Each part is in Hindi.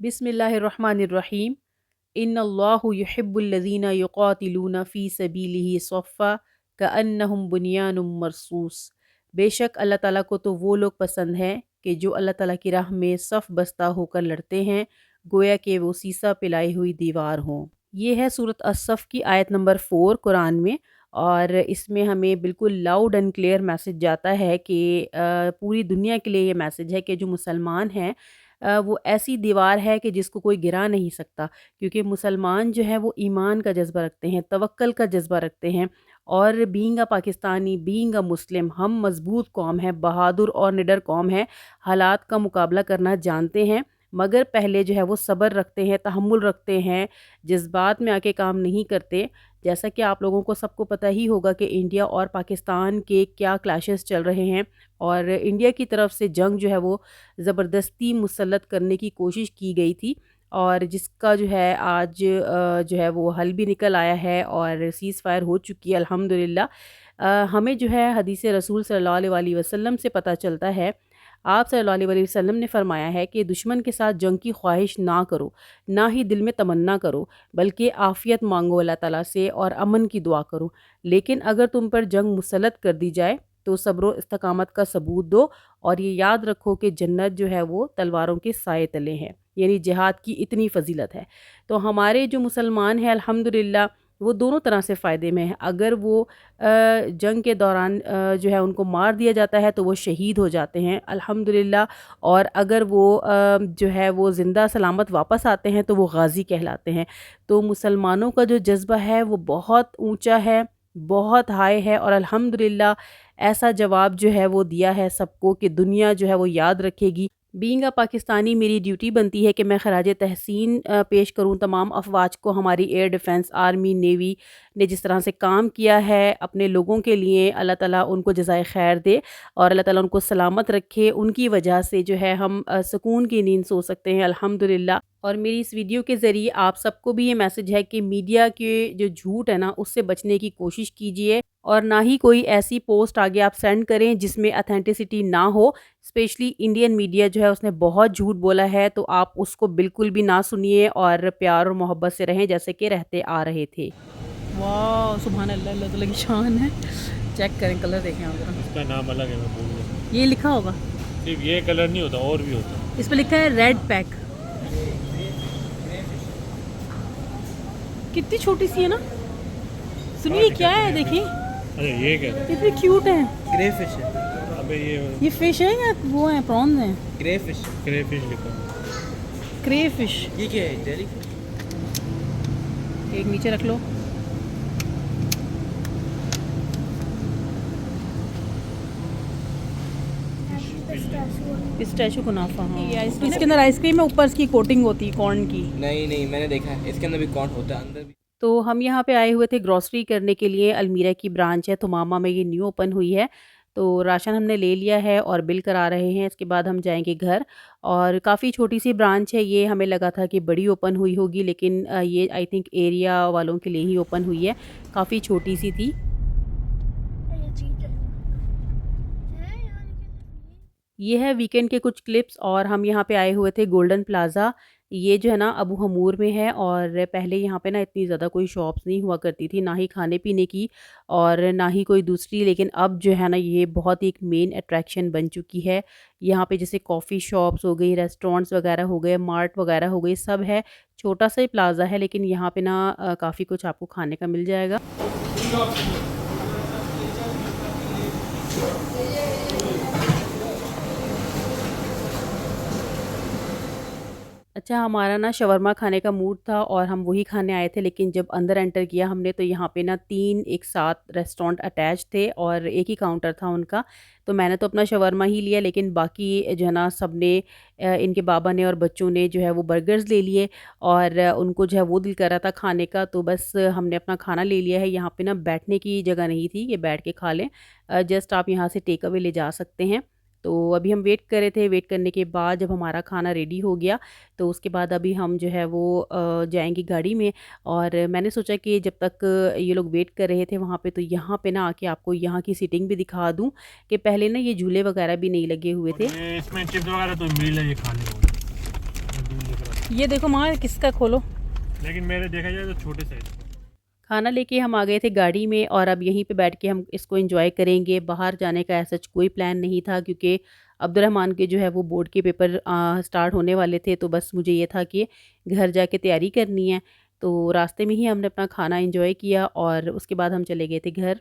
बिस्मिल्लाहिर्रहमानिर्रहीम। इन्नल्लाहु युहिब्बुल्लज़ीना युक़ातिलूना फ़ी सबीलिही सफ़्फ़ा कअन्नहुम बुनियानुम मरसूस। बेशक अल्लाह ताला को तो वो लोग पसंद हैं कि जो अल्लाह ताला की राह में सफ़ बस्ता होकर लड़ते हैं, गोया कि वो सीसा पिलाई हुई दीवार हों। ये है सूरत अस-सफ़ की आयत नंबर 4 कुरान में, और इसमें हमें बिल्कुल लाउड एंड क्लियर मैसेज जाता है कि पूरी दुनिया के लिए ये मैसेज है कि जो मुसलमान हैं वो ऐसी दीवार है कि जिसको कोई गिरा नहीं सकता, क्योंकि मुसलमान जो है वो ईमान का जज्बा रखते हैं, तवक्कल का जज्बा रखते हैं। और being a Pakistani, being a Muslim, हम मजबूत कौम है, बहादुर और निडर कौम है, हालात का मुकाबला करना जानते हैं, मगर पहले जो है वो सब्र रखते हैं, तहम्मुल रखते हैं, जज्बात में आके काम नहीं करते। जैसा कि आप लोगों को सबको पता ही होगा कि इंडिया और पाकिस्तान के क्या क्लैशेस चल रहे हैं, और इंडिया की तरफ से जंग जो है वो ज़बरदस्ती मुसल्लत करने की कोशिश की गई थी, और जिसका जो है आज जो है वो हल भी निकल आया है और सीज़ फायर हो चुकी है अल्हम्दुलिल्लाह। हमें जो है हदीस रसूल सल्लल्लाहु अलैहि वसल्लम से पता चलता है, आप सल्लल्लाहु अलैहि वसल्लम ने फरमाया है कि दुश्मन के साथ जंग की ख्वाहिश ना करो, ना ही दिल में तमन्ना करो, बल्कि आफ़ियत मांगो अल्लाह ताला से और अमन की दुआ करो। लेकिन अगर तुम पर जंग मुसल्लत कर दी जाए तो सब्र व इस्तकामत का सबूत दो, और ये याद रखो कि जन्नत जो है वो तलवारों के साए तले है, यानी जिहाद की इतनी फ़जीलत है। तो हमारे जो मुसलमान हैं अल्हम्दुलिल्लाह वो दोनों तरह से फ़ायदे में हैं। अगर वो जंग के दौरान जो है उनको मार दिया जाता है तो वो शहीद हो जाते हैं अल्हम्दुलिल्लाह, और अगर वो जो है वो ज़िंदा सलामत वापस आते हैं तो वो गाज़ी कहलाते हैं। तो मुसलमानों का जो जज़्बा है वो बहुत ऊँचा है, बहुत हाई है, और अल्हम्दुलिल्लाह ऐसा जवाब जो है वो दिया है सबको कि दुनिया जो है वो याद रखेगी। बीइंग अ पाकिस्तानी मेरी ड्यूटी बनती है कि मैं खराज तहसीन पेश करूँ तमाम अफवाज को। हमारी एयर डिफेंस, आर्मी, नेवी ने जिस तरह से काम किया है अपने लोगों के लिए, अल्लाह ताला उनको जज़ाए खैर दे और अल्लाह ताला उनको सलामत रखे। उनकी वजह से जो है हम सुकून की नींद सो सकते हैं अल्हम्दुलिल्लाह। और मेरी इस वीडियो के ज़रिए आप सबको भी ये मैसेज है कि मीडिया के जो झूठ है ना, उससे बचने की कोशिश कीजिए, और ना ही कोई ऐसी पोस्ट आगे आप सेंड करें जिसमें ऑथेंटिसिटी ना हो। स्पेशली इंडियन मीडिया जो है उसने बहुत झूठ बोला है, तो आप उसको बिल्कुल भी ना सुनिए और प्यार और मोहब्बत से रहें जैसे कि रहते आ रहे थे। वाह सुभान अल्लाह, अल्लाह ताला की शान है। चेक करें, कलर देखें आप जरा। इसका नाम अलग है, मैं भूल गया। ये लिखा होगा, सिर्फ ये कलर नहीं होता, और भी होता है। इस पे लिखा है रेड पैक। कितनी छोटी सी है ना। सुनिए क्या है, देखिए अरे ये क्या है? कितनी क्यूट है। ग्रे फिश है। अबे ये फिश है या वो है, प्रॉन्स हैं? Grey fish. क्रेफिश लिखा है। क्रे फिश। ये क्या है? जेली। एक नीचे रख लो। पिस्ताशियो कुनाफा, हाँ। इसके अंदर आइसक्रीम है, ऊपर इसकी कोटिंग होती है कॉर्न की। नहीं नहीं, मैंने देखा है, इसके अंदर भी कौन होता है, अंदर भी। तो हम यहाँ पे आए हुए थे ग्रॉसरी करने के लिए। अलमीरा की ब्रांच है थुमामा में, ये न्यू ओपन हुई है। तो राशन हमने ले लिया है और बिल करा रहे हैं, इसके बाद हम जाएंगे घर। और काफ़ी छोटी सी ब्रांच है ये, हमें लगा था कि बड़ी ओपन हुई होगी, लेकिन ये आई थिंक एरिया वालों के लिए ही ओपन हुई है, काफ़ी छोटी सी थी। ये है वीकेंड के कुछ क्लिप्स। और हम यहाँ पे आए हुए थे गोल्डन प्लाज़ा। ये जो है ना अबू हमूर में है, और पहले यहाँ पे ना इतनी ज़्यादा कोई शॉप्स नहीं हुआ करती थी, ना ही खाने पीने की और ना ही कोई दूसरी, लेकिन अब जो है ना ये बहुत ही एक मेन अट्रैक्शन बन चुकी है। यहाँ पे जैसे कॉफ़ी शॉप्स हो गई, रेस्टोरेंट्स वगैरह हो गए, मार्ट वगैरह हो गई, सब है। छोटा सा ही प्लाज़ा है, लेकिन यहाँ पे ना काफ़ी कुछ आपको खाने का मिल जाएगा। अच्छा, हमारा ना शवरमा खाने का मूड था और हम वही खाने आए थे, लेकिन जब अंदर एंटर किया हमने तो यहाँ पे ना 3 एक साथ रेस्टोरेंट अटैच थे और एक ही काउंटर था उनका। तो मैंने तो अपना शवरमा ही लिया, लेकिन बाकी जो है ना सब ने इनके बाबा ने और बच्चों ने जो है वो बर्गर्स ले लिए, और उनको जो है वो दिल कर रहा था खाने का, तो बस हमने अपना खाना ले लिया है। यहाँ पे ना बैठने की जगह नहीं थी कि बैठ के खा लें, जस्ट आप यहाँ से टेक अवे ले जा सकते हैं। तो अभी हम वेट कर रहे थे, वेट करने के बाद जब हमारा खाना रेडी हो गया तो उसके बाद अभी हम जो है वो जाएंगे गाड़ी में। और मैंने सोचा कि जब तक ये लोग वेट कर रहे थे वहाँ पे, तो यहाँ पे ना आके आपको यहाँ की सीटिंग भी दिखा दूँ कि पहले ना ये झूले वगैरह भी नहीं लगे हुए थे। इसमें चिप्स वगैरह तो मिल है, ये खाने को। ये देखो माँ, किसका खोलो। लेकिन मेरे देखा जाए तो छोटे साइज का। खाना लेके हम आ गए थे गाड़ी में और अब यहीं पे बैठ के हम इसको एंजॉय करेंगे। बाहर जाने का ऐसा कोई प्लान नहीं था क्योंकि अब्दुर्रहमान के जो है वो बोर्ड के पेपर स्टार्ट होने वाले थे, तो बस मुझे ये था कि घर जाके तैयारी करनी है। तो रास्ते में ही हमने अपना खाना एंजॉय किया और उसके बाद हम चले गए थे घर।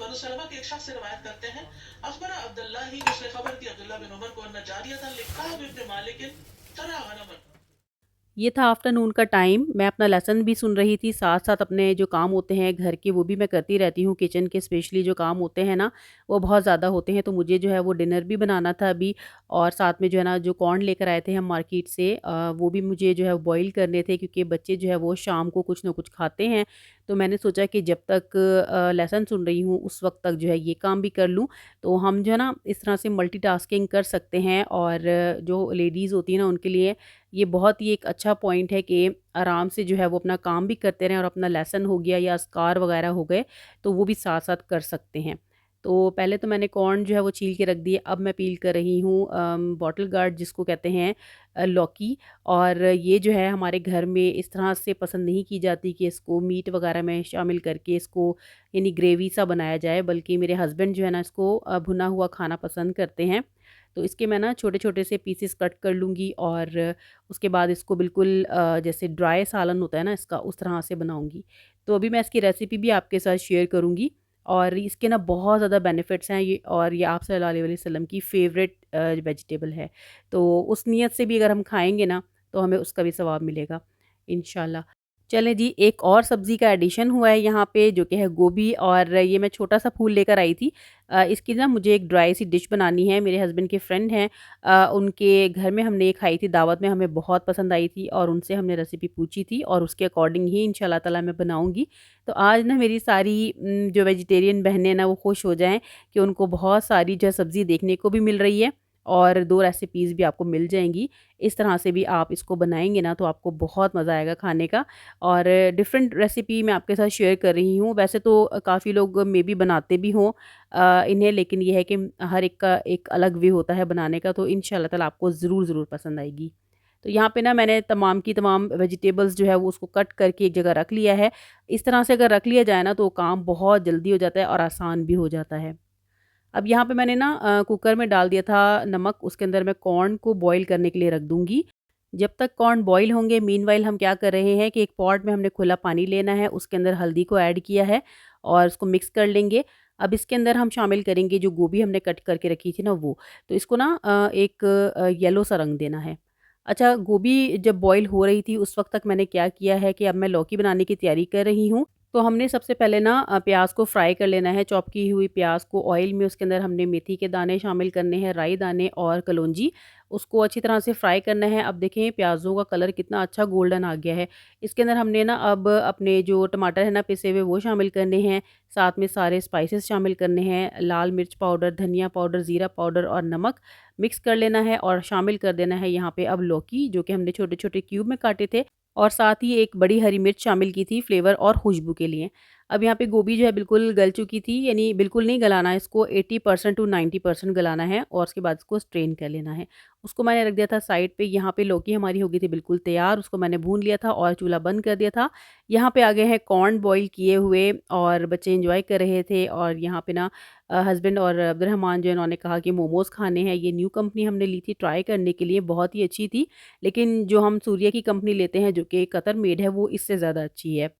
बनु सलमा के एक शख्स से रवायत करते हैं अखबर अब्दुल्लाह ही उसने खबर दी अब्दुल्लाह बिन उमर को अन्ना जारियतन लिकाब इब्न मालिक तरा गनमन। ये था आफ्टरनून का टाइम। मैं अपना लेसन भी सुन रही थी, साथ-साथ अपने जो काम होते हैं घर के वो भी मैं करती रहती हूँ। किचन के स्पेशली जो काम होते हैं ना, वो बहुत ज़्यादा होते हैं, तो मुझे जो है वो डिनर भी बनाना था अभी। और साथ में जो है ना, जो कॉर्न लेकर आए थे हम मार्केट से, वो भी मुझे जो है बॉयल करने थे क्योंकि बच्चे जो है वो शाम को कुछ ना कुछ खाते हैं। तो मैंने सोचा कि जब तक लेसन सुन रही हूँ उस वक़्त तक जो है ये काम भी कर लूँ। तो हम जो है ना इस तरह से मल्टीटास्किंग कर सकते हैं और जो लेडीज़ होती हैं ना उनके लिए ये बहुत ही एक अच्छा पॉइंट है कि आराम से जो है वो अपना काम भी करते रहें और अपना लेसन हो गया या अस्कार वगैरह हो गए तो वो भी साथ-साथ कर सकते हैं। तो पहले तो मैंने कॉर्न जो है वो छील के रख दिए, अब मैं पील कर रही हूँ बॉटल गार्ड जिसको कहते हैं लौकी। और ये जो है हमारे घर में इस तरह से पसंद नहीं की जाती कि इसको मीट वगैरह में शामिल करके इसको यानी ग्रेवी सा बनाया जाए, बल्कि मेरे हस्बैंड जो है ना इसको भुना हुआ खाना पसंद करते हैं। तो इसके मैं ना छोटे-छोटे से पीसेस कट कर लूँगी और उसके बाद इसको बिल्कुल जैसे ड्राई सालन होता है ना इसका, उस तरह से बनाऊँगी। तो अभी मैं इसकी रेसिपी भी आपके साथ शेयर करूँगी और इसके ना बहुत ज़्यादा बेनिफिट्स हैं ये, और ये आप सल्लल्लाहु अलैहि वसल्लम की फ़ेवरेट वेजिटेबल है। तो उस नियत से भी अगर हम खाएँगे ना, तो हमें उसका भी सवाब मिलेगा इंशाल्लाह। चलें जी, एक और सब्ज़ी का एडिशन हुआ है यहाँ पे जो कि है गोभी, और ये मैं छोटा-सा फूल लेकर आई थी। इसकी ना मुझे एक ड्राई सी डिश बनानी है। मेरे हस्बैंड के फ्रेंड हैं, उनके घर में हमने ये खाई थी दावत में, हमें बहुत पसंद आई थी और उनसे हमने रेसिपी पूछी थी और उसके अकॉर्डिंग ही इंशाल्लाह ताला मैं बनाऊँगी। तो आज ना मेरी सारी जो वेजिटेरियन बहनें ना वो खुश हो जाएँ कि उनको बहुत सारी जो है सब्ज़ी देखने को भी मिल रही है और 2 रेसिपीज़ भी आपको मिल जाएँगी। इस तरह से भी आप इसको बनाएँगे ना तो आपको बहुत मज़ा आएगा खाने का। और डिफरेंट रेसिपी मैं आपके साथ शेयर कर रही हूँ। वैसे तो काफ़ी लोग मे बी बनाते भी हों इन्हें, लेकिन ये है कि हर एक का एक अलग वे होता है बनाने का, तो इंशाल्लाह ताला आपको ज़रूर पसंद आएगी। तो यहाँ पे ना मैंने तमाम की तमाम वेजिटेबल्स जो है वो उसको कट करके एक जगह रख लिया है। इस तरह से अगर रख लिया जाए ना तो काम बहुत जल्दी हो जाता है और आसान भी हो जाता है। अब यहाँ पे मैंने ना कुकर में डाल दिया था नमक, उसके अंदर मैं कॉर्न को बॉयल करने के लिए रख दूँगी। जब तक कॉर्न बॉयल होंगे मीनवाइल हम क्या कर रहे हैं कि एक पॉट में हमने खुला पानी लेना है, उसके अंदर हल्दी को ऐड किया है और उसको मिक्स कर लेंगे। अब इसके अंदर हम शामिल करेंगे जो गोभी हमने कट करके रखी थी ना वो। तो इसको ना एक येलो सा रंग देना है। अच्छा, गोभी जब बॉयल हो रही थी उस वक़्त तक मैंने क्या किया है कि अब मैं लौकी बनाने की तैयारी कर रही हूँ। तो हमने सबसे पहले ना प्याज़ को फ्राई कर लेना है, चॉप की हुई प्याज़ को ऑयल में, उसके अंदर हमने मेथी के दाने शामिल करने हैं, राई दाने और कलौंजी, उसको अच्छी तरह से फ्राई करना है। अब देखें प्याज़ों का कलर कितना अच्छा गोल्डन आ गया है। इसके अंदर हमने ना अब अपने जो टमाटर है ना पिसे हुए वो शामिल करने हैं, साथ में सारे स्पाइसेस शामिल करने हैं, लाल मिर्च पाउडर, धनिया पाउडर, ज़ीरा पाउडर और नमक मिक्स कर लेना है और शामिल कर देना है यहाँ पे अब लौकी जो कि हमने छोटे-छोटे क्यूब में काटे थे, और साथ ही एक बड़ी हरी मिर्च शामिल की थी फ्लेवर और खुशबू के लिए। अब यहाँ पे गोभी जो है बिल्कुल गल चुकी थी, यानी बिल्कुल नहीं गलाना है इसको, 80% टू 90% गलाना है और उसके बाद इसको स्ट्रेन कर लेना है। उसको मैंने रख दिया था साइड पे। यहाँ पे लौकी हमारी हो गई थी बिल्कुल तैयार, उसको मैंने भून लिया था और चूल्हा बंद कर दिया था। यहाँ पे आ गए हैं कॉर्न बॉयल किए हुए और बच्चे एंजॉय कर रहे थे। और यहाँ पे ना हस्बैंड और अब्दुर्रहमान जो है उन्होंने कहा कि मोमोज़ खाने हैं। ये न्यू कंपनी हमने ली थी ट्राई करने के लिए, बहुत ही अच्छी थी, लेकिन जो हम सूर्य की कंपनी लेते हैं जो कि कतर मेड है वो इससे ज़्यादा अच्छी है।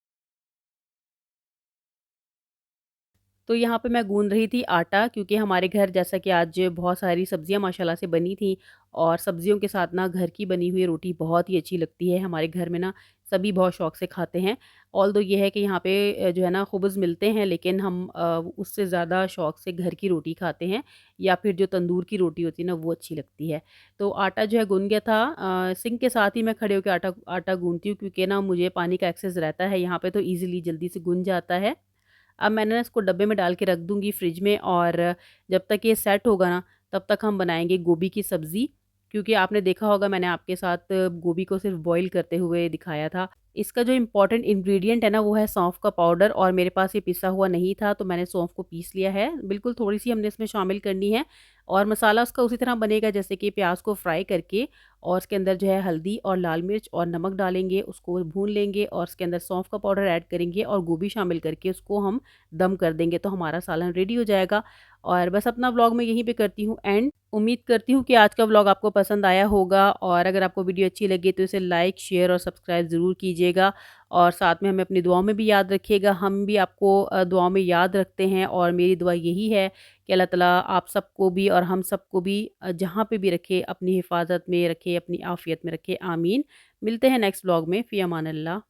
तो यहाँ पे मैं गूँध रही थी आटा, क्योंकि हमारे घर जैसा कि आज बहुत सारी सब्जियाँ माशाल्लाह से बनी थी और सब्जियों के साथ ना घर की बनी हुई रोटी बहुत ही अच्छी लगती है। हमारे घर में ना सभी बहुत शौक़ से खाते हैं। ऑल्दो ये है कि यहाँ पे जो है ना ख़ुब्ज़ मिलते हैं, लेकिन हम उससे ज़्यादा शौक़ से घर की रोटी खाते हैं, या फिर जो तंदूर की रोटी होती है ना वो अच्छी लगती है। तो आटा जो है गुन गया था, सिंक के साथ ही मैं खड़े होके आटा आटा गूँथती हूँ क्योंकि ना मुझे पानी का एक्सेस रहता है यहाँ पे, तो ईज़िली जल्दी से गुन जाता है। अब मैंने ना इसको डब्बे में डाल के रख दूँगी फ्रिज में, और जब तक ये सेट होगा ना तब तक हम बनाएँगे गोभी की सब्ज़ी। क्योंकि आपने देखा होगा मैंने आपके साथ गोभी को सिर्फ़ बॉयल करते हुए दिखाया था। इसका जो इम्पोर्टेंट इंग्रेडिएंट है ना वो है सौंफ का पाउडर, और मेरे पास ये पिसा हुआ नहीं था तो मैंने सौंफ को पीस लिया है। बिल्कुल थोड़ी सी हमने इसमें शामिल करनी है, और मसाला उसका उसी तरह बनेगा जैसे कि प्याज को फ्राई करके, और उसके अंदर जो है हल्दी और लाल मिर्च और नमक डालेंगे, उसको भून लेंगे और उसके अंदर सौंफ का पाउडर ऐड करेंगे और गोभी शामिल करके उसको हम दम कर देंगे, तो हमारा सालन रेडी हो जाएगा। और बस अपना व्लॉग मैं यहीं पे करती हूँ एंड। उम्मीद करती हूँ कि आज का व्लॉग आपको पसंद आया होगा, और अगर आपको वीडियो अच्छी लगी तो इसे लाइक, शेयर और सब्सक्राइब ज़रूर कीजिएगा, और साथ में हमें अपनी दुआओं में भी याद रखिएगा। हम भी आपको दुआओं में याद रखते हैं, और मेरी दुआ यही है कि अल्लाह ताला आप सबको भी और हम सबको भी जहाँ पे भी रखे अपनी हिफाजत में रखे, अपनी आफ़ियत में रखे। आमीन। मिलते हैं नेक्स्ट व्लॉग में। फ़ी अमान अल्लाह।